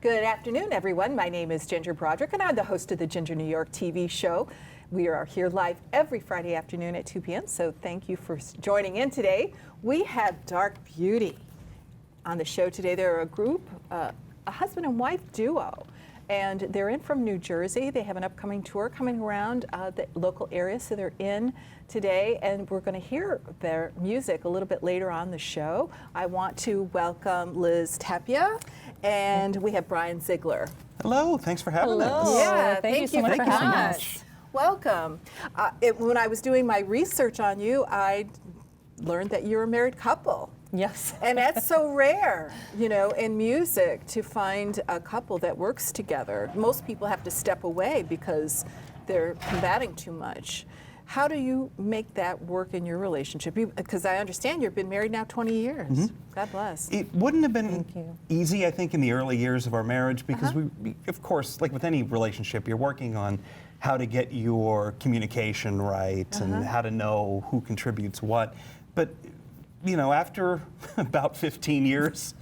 Good afternoon, everyone. My name is Ginger Broderick, and I'm the host of the Ginger New York TV show. We are here live every Friday afternoon at 2 p.m., so thank you for joining in today. We have Dark Beauty on the show today. They're a group, a husband and wife duo, and they're in from New Jersey. They have an upcoming tour coming around the local area, so they're in today, and we're going to hear their music a little bit later on the show. I want to welcome Liz Tapia, and we have Brian Ziegler. Hello, thanks for having us. Yeah, thank you so much for having us. Welcome. When I was doing my research on you, I learned that you're a married couple. Yes. And that's so rare, you know, in music to find a couple that works together. Most people have to step away because they're combating too much. How do you make that work in your relationship? Because I understand you've been married now 20 years. Mm-hmm. God bless. It wouldn't have been easy, I think, in the early years of our marriage because we, of course, like with any relationship, you're working on how to get your communication right and how to know who contributes what. But you know, after about 15 years,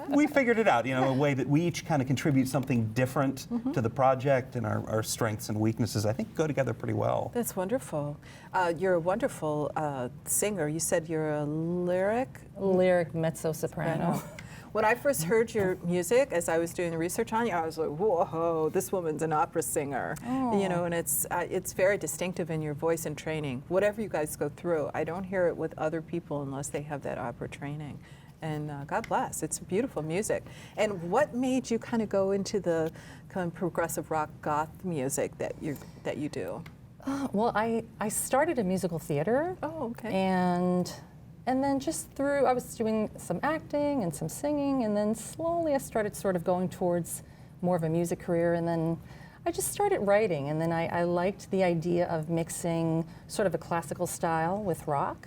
we figured it out, you know, a way that we each kind of contribute something different to the project, and our strengths and weaknesses, I think, go together pretty well. That's wonderful. You're a wonderful singer. You said you're a lyric mezzo-soprano. When I first heard your music, as I was doing the research on you, I was like, whoa, this woman's an opera singer. You know, and it's very distinctive in your voice and training. Whatever you guys go through, I don't hear it with other people unless they have that opera training. And God bless, it's beautiful music. And what made you kind of go into the kind of progressive rock goth music that you do? Well, I started in musical theater. Oh, okay. And then just I was doing some acting and some singing, and then slowly I started sort of going towards more of a music career, and then I just started writing, and then I liked the idea of mixing sort of a classical style with rock.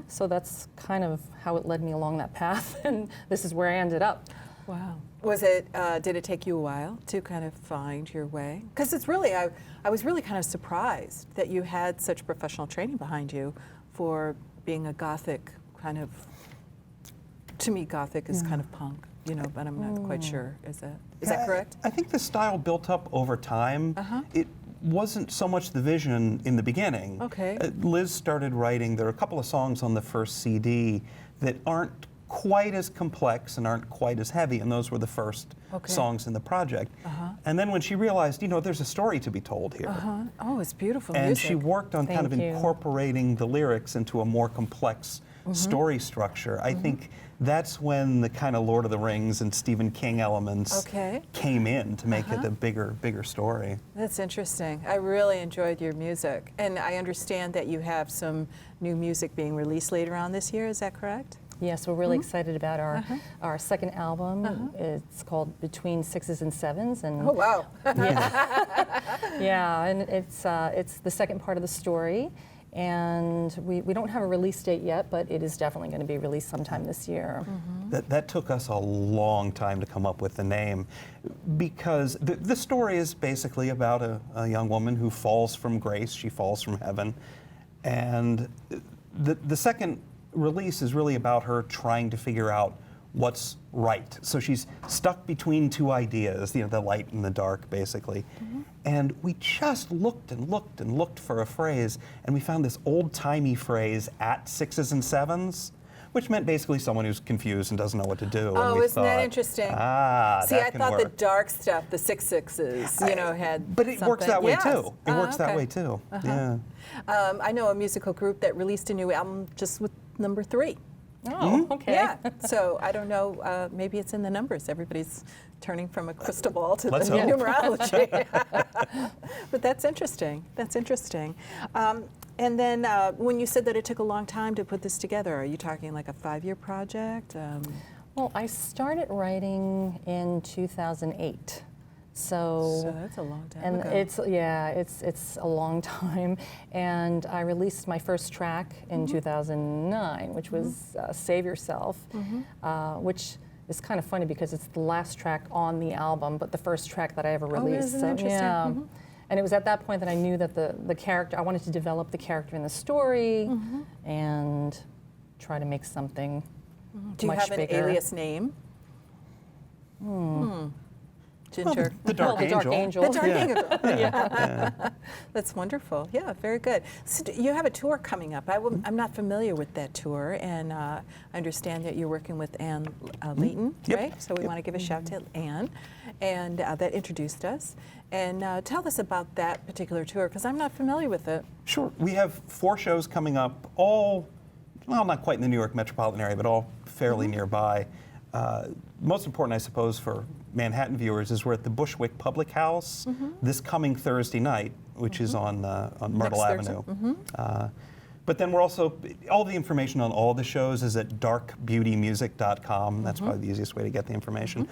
So that's kind of how it led me along that path, and this is where I ended up. Wow. Did it take you a while to kind of find your way? Because it's really, I was really kind of surprised that you had such professional training behind you for being a gothic kind of, to me, gothic is kind of punk, you know, but I'm not quite sure. Is that correct? I think the style built up over time. It wasn't so much the vision in the beginning. Okay. Liz started writing, there are a couple of songs on the first CD that aren't quite as complex and aren't quite as heavy, and those were the first songs in the project. And then when she realized, you know, there's a story to be told here. Oh, it's beautiful and music. she worked on kind of incorporating the lyrics into a more complex story structure. I think that's when the kind of Lord of the Rings and Stephen King elements came in to make it a bigger story. That's interesting. I really enjoyed your music. And I understand that you have some new music being released later on this year, is that correct? Yes, we're really excited about our second album. It's called Between Sixes and Sevens, and oh wow! Yeah, and it's the second part of the story, and we don't have a release date yet, but it is definitely going to be released sometime this year. That took us a long time to come up with the name, because the story is basically about a young woman who falls from grace. She falls from heaven, and the second release is really about her trying to figure out what's right. So she's stuck between two ideas, you know, the light and the dark, basically. And we just looked and looked and looked for a phrase, and we found this old-timey phrase, at sixes and sevens, which meant basically someone who's confused and doesn't know what to do. Oh, isn't that interesting? See, I thought work. the dark stuff, the 666, you know, had But it works that way too. It works that way okay. too, yeah. I know a musical group that released a new album just with number 3. Oh, okay. Yeah, so I don't know, maybe it's in the numbers. Everybody's turning from a crystal ball to the numerology. But that's interesting. That's interesting. And then when you said that it took a long time to put this together, are you talking like a 5-year project? Well, I started writing in 2008. So that's a long time and ago. It's a long time. And I released my first track in 2009, which was Save Yourself, which is kind of funny because it's the last track on the album, but the first track that I ever released. Isn't that interesting? And it was at that point that I knew that the character, I wanted to develop the character in the story and try to make something Do you much have an bigger. alias name? Ginger. The Dark the Dark Angel. Angel. The Dark Yeah. Angel. Yeah. That's wonderful. Yeah, very good. So you have a tour coming up. I'm not familiar with that tour, and I understand that you're working with Ann Layton, Yep. right? So we want to give a shout to Ann, and that introduced us. And tell us about that particular tour, because I'm not familiar with it. Sure. We have 4 shows coming up, all, well, not quite in the New York metropolitan area, but all fairly nearby. Most important, I suppose, for Manhattan viewers is we're at the Bushwick Public House this coming Thursday night, which is on Myrtle Next Avenue. Thursday. But then we're also, all the information on all the shows is at darkbeautymusic.com. That's probably the easiest way to get the information.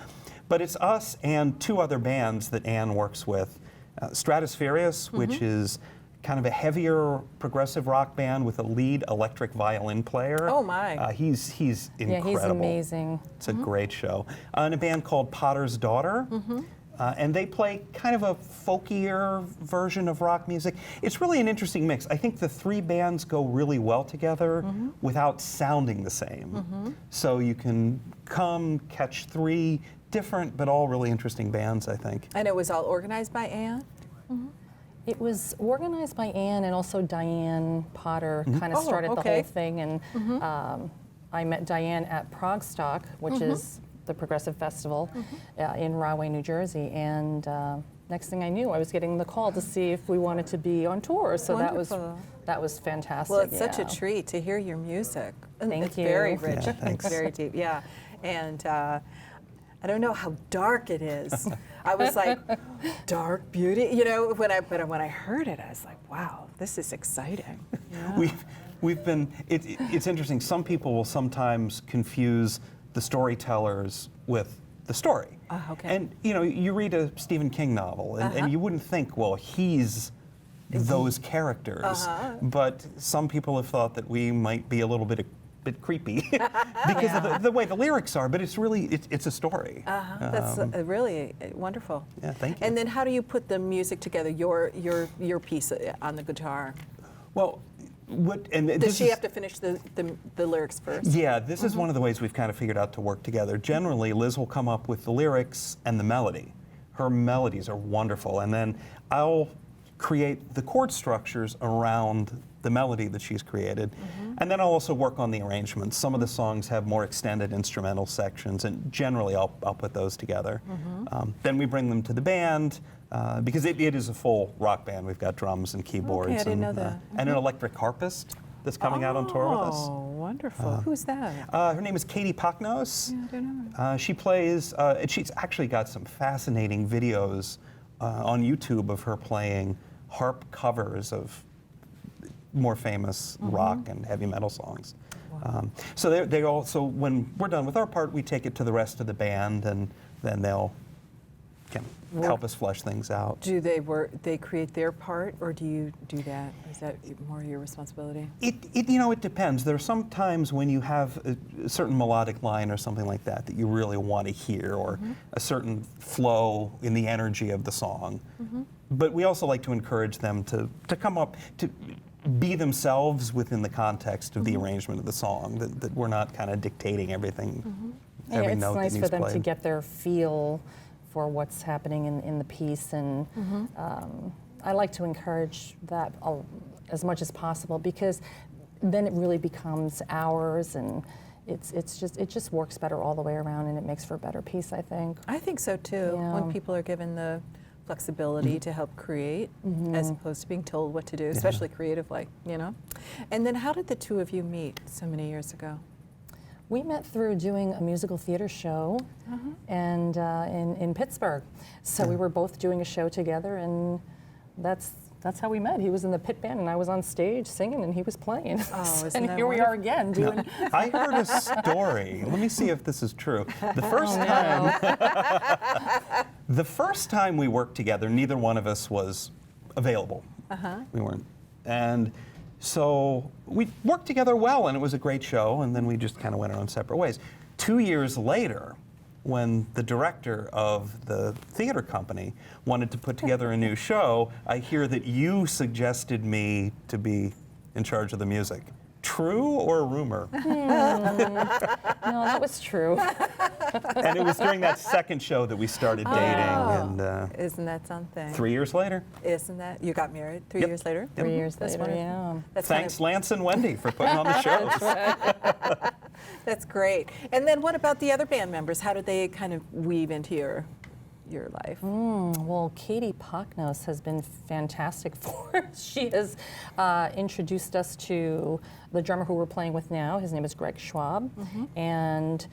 But it's us and 2 other bands that Ann works with. Stratusferius, which is kind of a heavier progressive rock band with a lead electric violin player. Oh, my. He's incredible. Yeah, he's amazing. It's a great show. And a band called Potter's Daughter. And they play kind of a folkier version of rock music. It's really an interesting mix. I think the 3 bands go really well together without sounding the same. So you can come catch 3 different but all really interesting bands, I think. And it was all organized by Ann? It was organized by Ann, and also Diane Potter kind of Oh, started the okay. whole thing. And I met Diane at Progstock, which is the Progressive Festival in Rahway, New Jersey. And next thing I knew, I was getting the call to see if we wanted to be on tour. So Wonderful. that was fantastic. Well, it's such a yeah. treat to hear your music. Thank it's you. very rich. Yeah, thanks. It's very deep. Yeah. And I don't know how dark it is. I was like, dark beauty, you know, when I heard it, I was like, wow, this is exciting. Yeah. We've been, it's interesting, some people will sometimes confuse the storytellers with the story. Okay. And you know, you read a Stephen King novel and you wouldn't think, well, he's those characters. But some people have thought that we might be a little bit creepy because of the way the lyrics are, but it's really, it's a story. That's really wonderful. Yeah, thank you. And then how do you put the music together, your piece on the guitar? Well, Does this she is- have to finish the lyrics first? Yeah, this is one of the ways we've kind of figured out to work together. Generally, Liz will come up with the lyrics and the melody. Her melodies are wonderful, and then I'll create the chord structures around the melody that she's created. And then I'll also work on the arrangements. Some of the songs have more extended instrumental sections, and generally I'll put those together. Then we bring them to the band, because it is a full rock band. We've got drums and keyboards. Okay, I didn't and, know that. and an electric harpist that's coming out on tour with us. Oh, wonderful. Who's that? Her name is Katie Paknos. I don't know. She plays, and she's actually got some fascinating videos on YouTube of her playing harp covers of more famous rock and heavy metal songs. So they also, when we're done with our part, we take it to the rest of the band, and then they'll kind of help us flesh things out. Do they create their part, or do you do that? Is that more your responsibility? It depends. There are some times when you have a certain melodic line or something like that that you really want to hear, or a certain flow in the energy of the song. But we also like to encourage them to come up, to be themselves within the context of the arrangement of the song, that we're not kind of dictating everything, every it's note nice that for needs them to played. get their feel for what's happening in the piece, and I like to encourage that as much as possible, because then it really becomes ours, and it just works better all the way around, and it makes for a better piece, I think. I think so too. Yeah. When people are given the flexibility to help create, as opposed to being told what to do, especially creatively, you know. And then how did the two of you meet so many years ago? We met through doing a musical theater show, and in Pittsburgh. So we were both doing a show together, and that's how we met. He was in the pit band, and I was on stage singing, and he was playing. Oh, isn't and that here we are again doing. I heard a story. Let me see if this is true. The first time, the first time we worked together, neither one of us was available. We weren't, and so we worked together well, and it was a great show. And then we just kind of went our own separate ways. 2 years later, when the director of the theater company wanted to put together a new show, I hear that you suggested me to be in charge of the music. True or rumor? No, that was true. And it was during that second show that we started dating, and Isn't that something? 3 years later. Isn't that? You got married 3 Yep. years later? 3 years That's later, wonderful. yeah. That's Thanks, Lance and Wendy, for putting on the shows. That's great. And then what about the other band members? How did they kind of weave into your life? Well, Katie Pocknos has been fantastic for us. She has introduced us to the drummer who we're playing with now. His name is Greg Schwab, and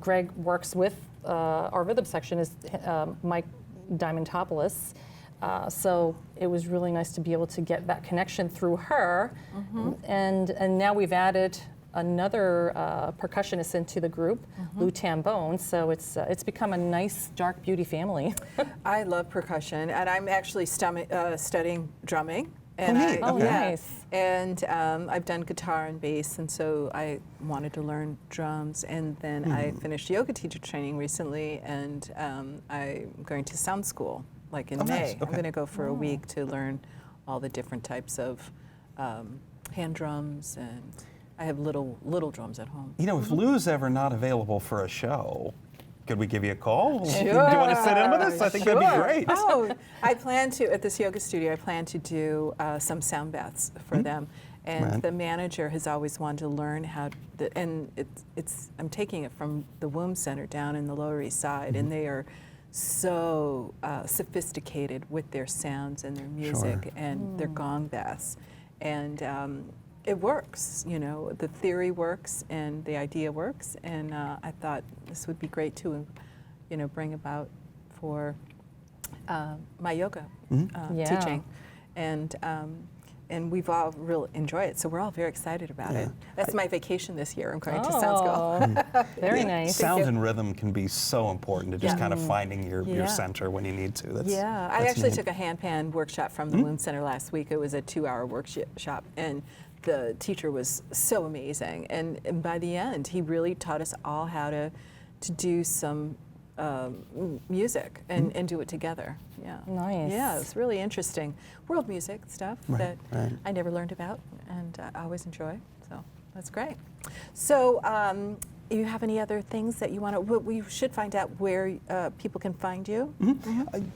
Greg works with our rhythm section is Mike Diamantopoulos. So it was really nice to be able to get that connection through her, and now we've added another percussionist into the group, Lou Tambone. So it's become a nice dark beauty family. I love percussion, and I'm actually studying drumming. And neat. Oh, Okay. nice. And I've done guitar and bass, and so I wanted to learn drums. And then I finished yoga teacher training recently, and I'm going to sound school, like in Oh, May. nice. I'm Okay. going to go for a week to learn all the different types of hand drums, and I have little drums at home. You know, if Lou's ever not available for a show, could we give you a call? Sure. Do you want to sit in with us? I think that'd be Sure. great. Oh, I plan to, at this yoga studio, I plan to do some sound baths for them. And Right. the manager has always wanted to learn how, and I'm taking it from the Womb Center down in the Lower East Side, and they are so sophisticated with their sounds and their music and their gong baths. And it works, you know, the theory works and the idea works, and I thought this would be great to, you know, bring about for my yoga Yeah. teaching, and we've all really enjoyed it, so we're all very excited about it. That's my vacation this year. I'm going to sound school. Oh, very nice. Sound and rhythm can be so important to just Yeah. kind of finding your Yeah. center when you need to. Yeah, I that's actually neat. took a handpan workshop from the Womb Center last week. It was a 2-hour workshop, and the teacher was so amazing. And by the end, he really taught us all how to do some music and do it together. Yeah. Nice. Yeah, it's really interesting. World music stuff that right. I never learned about and I always enjoy. So that's great. So you have any other things that you want to, we should find out where people can find you.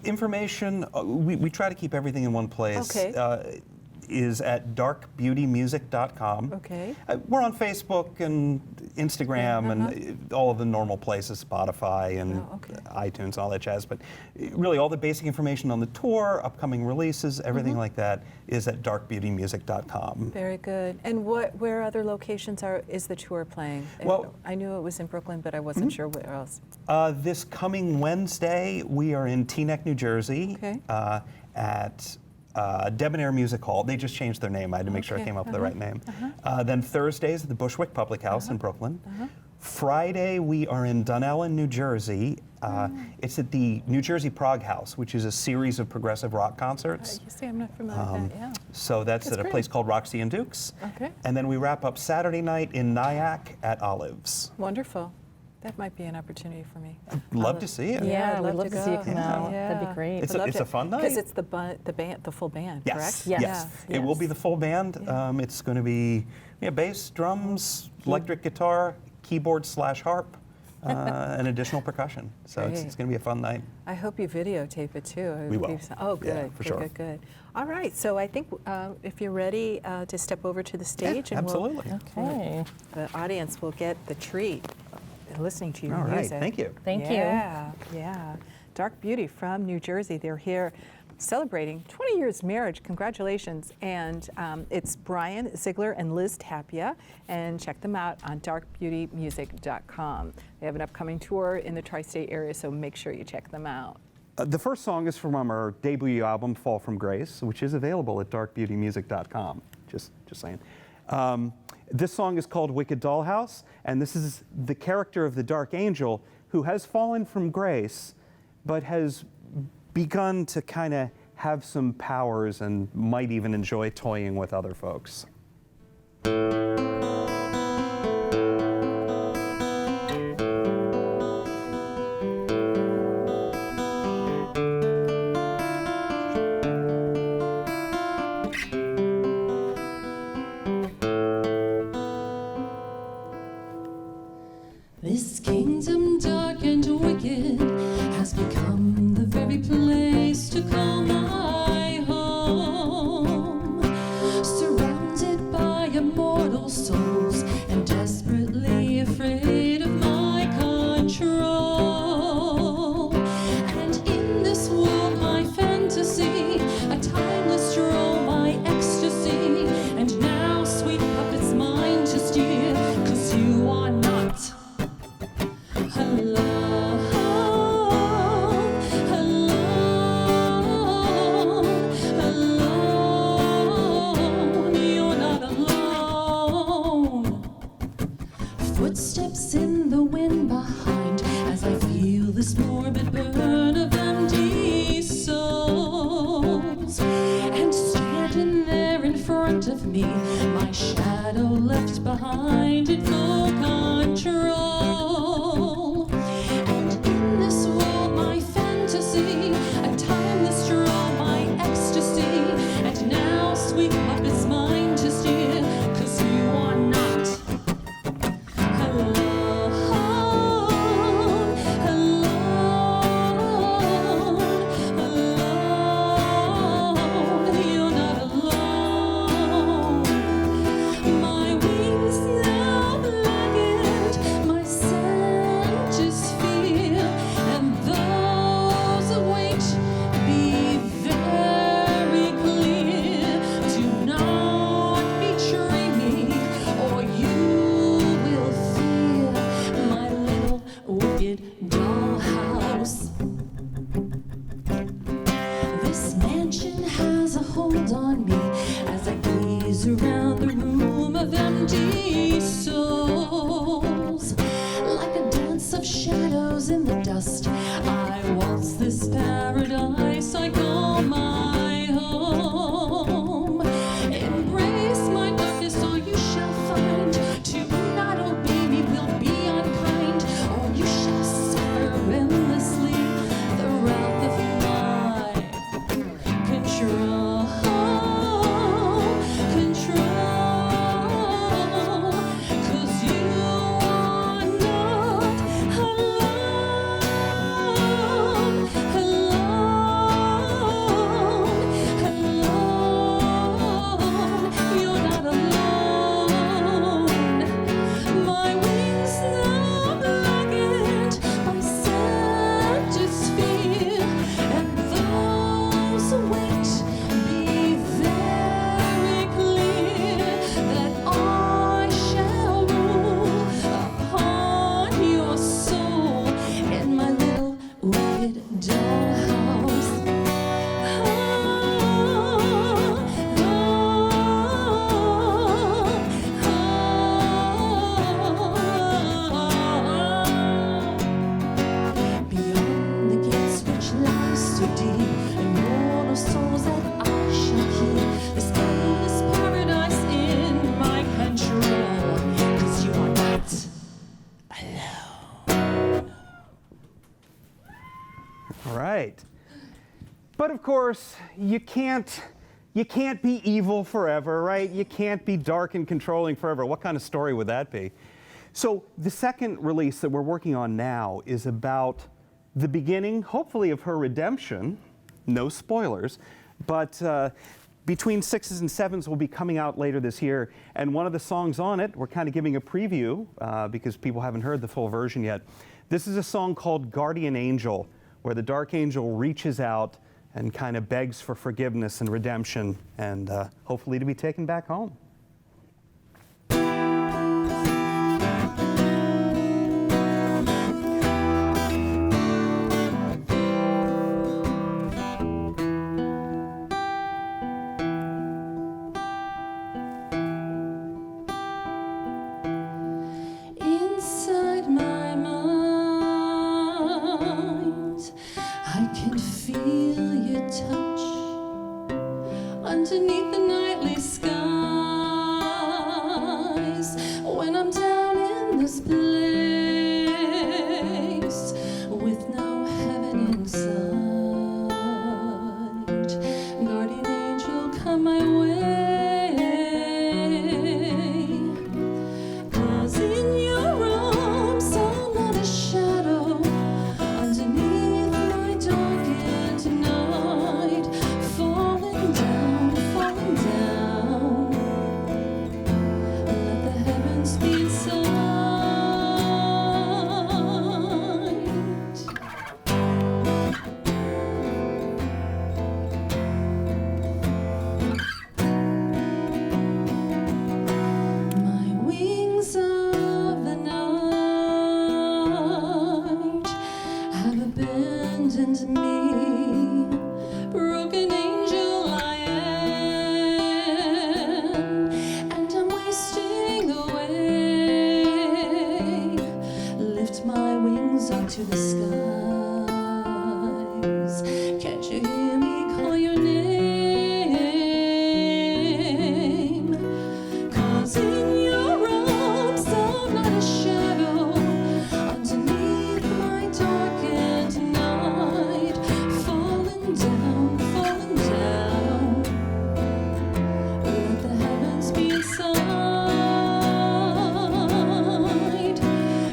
Information, we try to keep everything in one place. Okay. Is at darkbeautymusic.com. Okay. We're on Facebook and Instagram and all of the normal places, Spotify and Oh, okay. iTunes and all that jazz. But really all the basic information on the tour, upcoming releases, everything like that is at darkbeautymusic.com. Very good. And where other locations is the tour playing? Well- I knew it was in Brooklyn, but I wasn't sure where else. This coming Wednesday, we are in Teaneck, New Jersey Okay. at Debonair Music Hall. They just changed their name. I had to make sure I Okay. came up with the right name. Then Thursdays at the Bushwick Public House in Brooklyn. Friday, we are in Dunellen, New Jersey. It's at the New Jersey Prog House, which is a series of progressive rock concerts. You see, I'm not familiar with that, yeah. So that's That's at a great. place called Roxy and Dukes. Okay. And then we wrap up Saturday night in Nyack at Olives. Wonderful. That might be an opportunity for me. Love to see you. Yeah, I'd Yeah, we'd love to see you go. come out. That'd be great. It's a fun night. Because it's the band, the full band, Yes, correct? Yes. yes. Yeah. It will be the full band. Yeah. It's going to be bass, drums, electric guitar, keyboard/harp, and additional percussion. So it's Great. going to be a fun night. I hope you videotape it too. We will. Oh, good. Yeah, for good, sure. Good, good. All right. So I think if you're ready to step over to the stage, and Absolutely. Okay. the audience will get the treat of listening to your All right. music. Thank you. Thank you. Yeah, yeah. Dark Beauty from New Jersey. They're here celebrating 20 years marriage. Congratulations. And it's Brian Ziegler and Liz Tapia. And check them out on darkbeautymusic.com. They have an upcoming tour in the tri-state area, so make sure you check them out. The first song is from our debut album, Fall from Grace, which is available at darkbeautymusic.com. Just saying. This song is called Wicked Dollhouse, and this is the character of the Dark Angel who has fallen from grace, but has begun to kind of have some powers and might even enjoy toying with other folks. This kingdom dark and wicked has become the very place to call my home. Surrounded by immortal souls and desperately afraid of my control. And in this world, my fantasy, a timeless stroll, my ecstasy, and now sweet puppets mine to steer, 'cause you are not alone, alone, you're not alone. Footsteps in the wind behind as I feel this morbid burn of empty souls. And standing there in front of me, my shadow left behind in full control. And in this world, my fantasy, a timeless stroll, my ecstasy, and now sweet puppets mine to steer, 'cause you are not alone, alone, you're not alone. My wings now blackened, my scent is fear, and those who wait be very clear. Do not betray me, or you will fear my little wicked dollhouse. This mansion has a hold on me as I gaze around the room of empty souls. Like a dance of shadows in the dust, I waltz this paradise I call my home. Embrace my darkness, or you shall find. To not obey me will be unkind, or you shall suffer endlessly the wrath of my control, control, 'cause you are not alone, alone, you're not alone. My wings now blackened, my scent is fear, and those who wait be very clear that I shall rule upon your soul in my little wicked dollhouse. Beyond the gates which lie so deep, immortal souls that I shall keep, this endless paradise in my control, 'cause you are not alone. All right. But of course, you can't be evil forever, right? You can't be dark and controlling forever. What kind of story would that be? So the second release that we're working on now is about the beginning, hopefully, of her redemption. No spoilers, but between 6s and 7s will be coming out later this year. And one of the songs on it, we're kind of giving a preview because people haven't heard the full version yet. This is a song called Guardian Angel, where the dark angel reaches out and kind of begs for forgiveness and redemption and hopefully to be taken back home. Inside my mind, I can feel your touch underneath the nightly skies. When I'm down in this place with no heaven inside, guardian angel, come my way. 'Cause in your arms I to the skies. Can't you hear me call your name? 'Cause in your arms I'm not a shadow underneath my darkened night, falling down, falling down. Let the heavens be inside.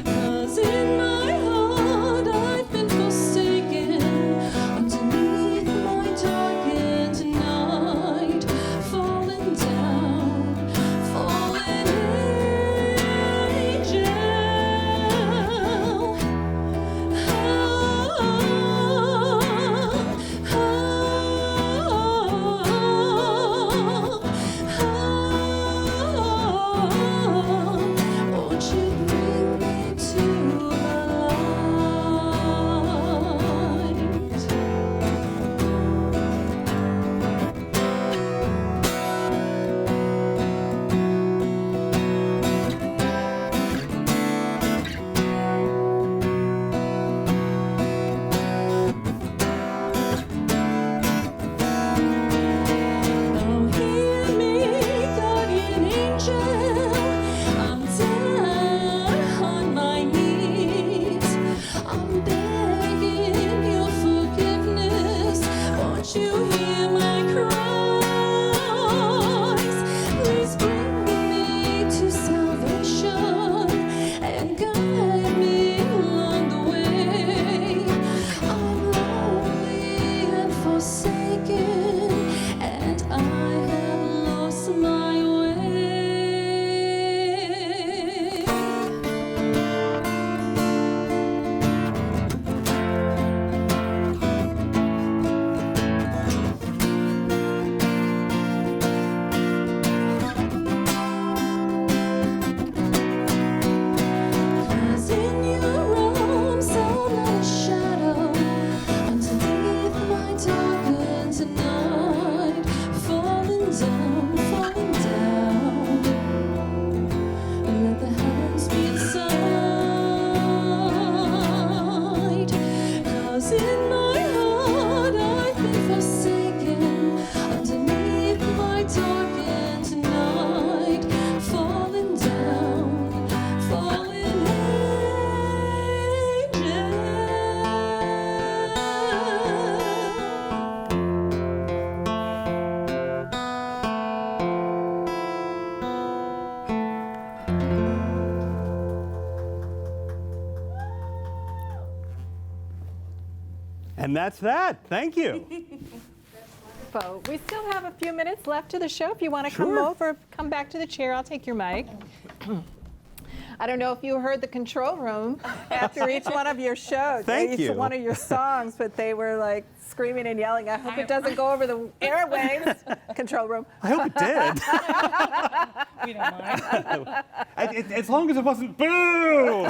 'Cause in my heart I've been forsaken underneath my darkened night, falling down, fallen angel. Won't you bring me to the light? Now hear me, guardian angel. I'm down on my knees. I'm begging your forgiveness. Won't you hear my cries? Please bring me to salvation and guide me along the way. I'm lonely and forsaken, and I have lost my way. Cause in your arms I'm not a shadow underneath my darkened night, falling down, falling down. Let the heavens be inside. 'Cause in my heart I've been forsaken underneath my darkened night, falling down, fallen angel. And that's that. Thank you. So we still have a few minutes left to the show. If you want to come Sure. over, come back to the chair. I'll take your mic. I don't know if you heard the control room after each one of your shows, Thank each you. one of your songs, but they were like screaming and yelling. I hope it doesn't go over the airwaves. Control room. I hope it did. We don't mind. As long as it wasn't boo.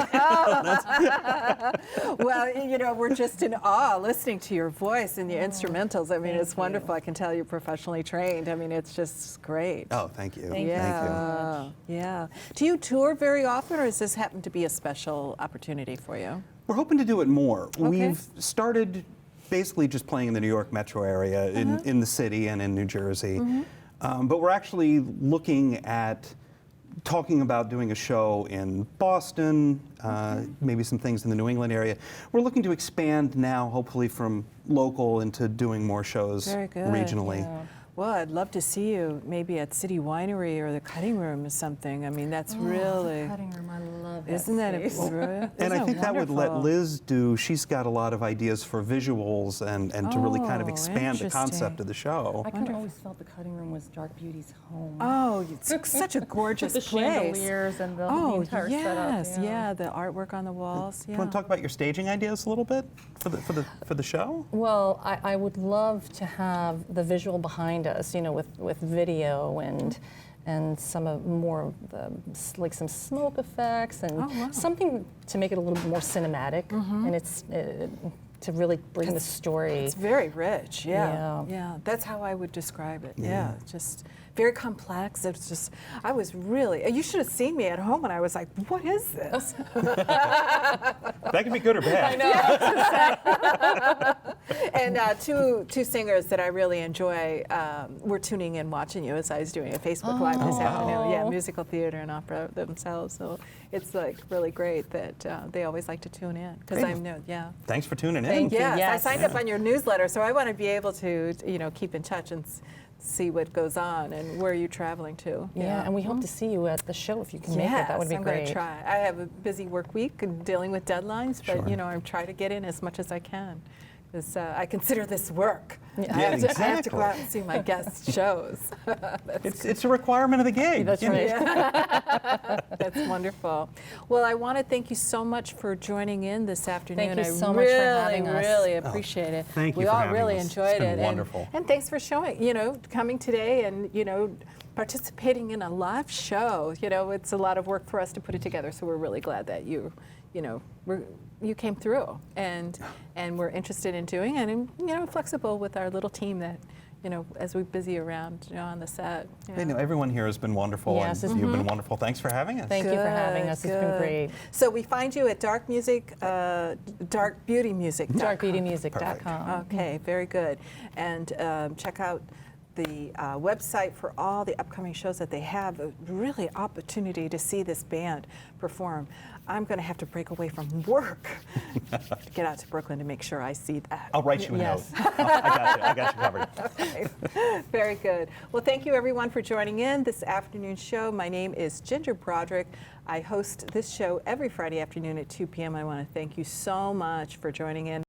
Well, you know, we're just in awe listening to your voice and your instrumentals. I mean, it's wonderful. I can tell you're professionally trained. I mean, it's just great. Oh, thank you. Thank you. Yeah, yeah. Do you tour very often, or does this happen to be a special opportunity for you? We're hoping to do it more. Okay. We've started basically just playing in the New York metro area, in the city and in New Jersey. But we're actually looking at talking about doing a show in Boston, maybe some things in the New England area. We're looking to expand now, hopefully from local into doing more shows Very good. regionally. Yeah. Well, I'd love to see you maybe at City Winery or the Cutting Room or something. I mean, that's really, Cutting room, I love that. isn't that space. brilliant? And I Isn't think it that would let wonderful? Liz do, she's got a lot of ideas for visuals and to really kind of Oh, expand the concept interesting. of the show. I kind of always felt the cutting room was Dark Beauty's home. Oh, it's such a gorgeous With the place. chandeliers and the entire yes, setup. yeah, the artwork on the walls. Do you want to talk about your staging ideas a little bit for the show? Well, I would love to have the visual behind us, you know, with video and some of more of the like some smoke effects and Oh, wow. something to make it a little bit more cinematic, and it's to really bring the story. It's very rich. Yeah, Yeah. yeah. That's how I would describe it. Yeah, just very complex. It's just, I was really, you should have seen me at home and I was like, what is this? That can be good or bad. And two singers that I really enjoy were tuning in watching you as I was doing a Facebook Live this afternoon. Yeah, musical theater and opera themselves. So it's like really great that they always like to tune in because I know, Thanks for tuning in. Thank you. Yes, Yes. I signed up on your newsletter, so I want to be able to, keep in touch and see what goes on and where you're traveling to. Yeah, and we hope to see you at the show if you can make it. That would be I'm great. going to try. I have a busy work week and dealing with deadlines, but Sure. I try to get in as much as I can. Because I consider this work. Yeah, I have to exactly. go out and see my guest shows. It's a requirement of the gig. That's you know. right. That's wonderful. Well, I want to thank you so much for joining in this afternoon. Thank you so I much for really, having us. really appreciate it. Thank you We for all having really us. enjoyed It's been it. wonderful. And thanks for showing, coming today and, participating in a live show. It's a lot of work for us to put it together, so we're really glad that you came through and we're interested in doing it and flexible with our little team that as we're busy around on the set. Hey, no, everyone here has been wonderful, Yes, and you've been wonderful. Thanks for having us. Thank you for having us. It's been Good. great. So we find you at darkbeautymusic. darkbeautymusic.com. Okay, very good. And check out the website for all the upcoming shows that they have. A really opportunity to see this band perform. I'm going to have to break away from work to get out to Brooklyn to make sure I see that. I'll write you a Yes. note. I got you covered. Okay. Very good. Well, thank you everyone for joining in this afternoon show. My name is Ginger Broderick. I host this show every Friday afternoon at 2 p.m. I want to thank you so much for joining in.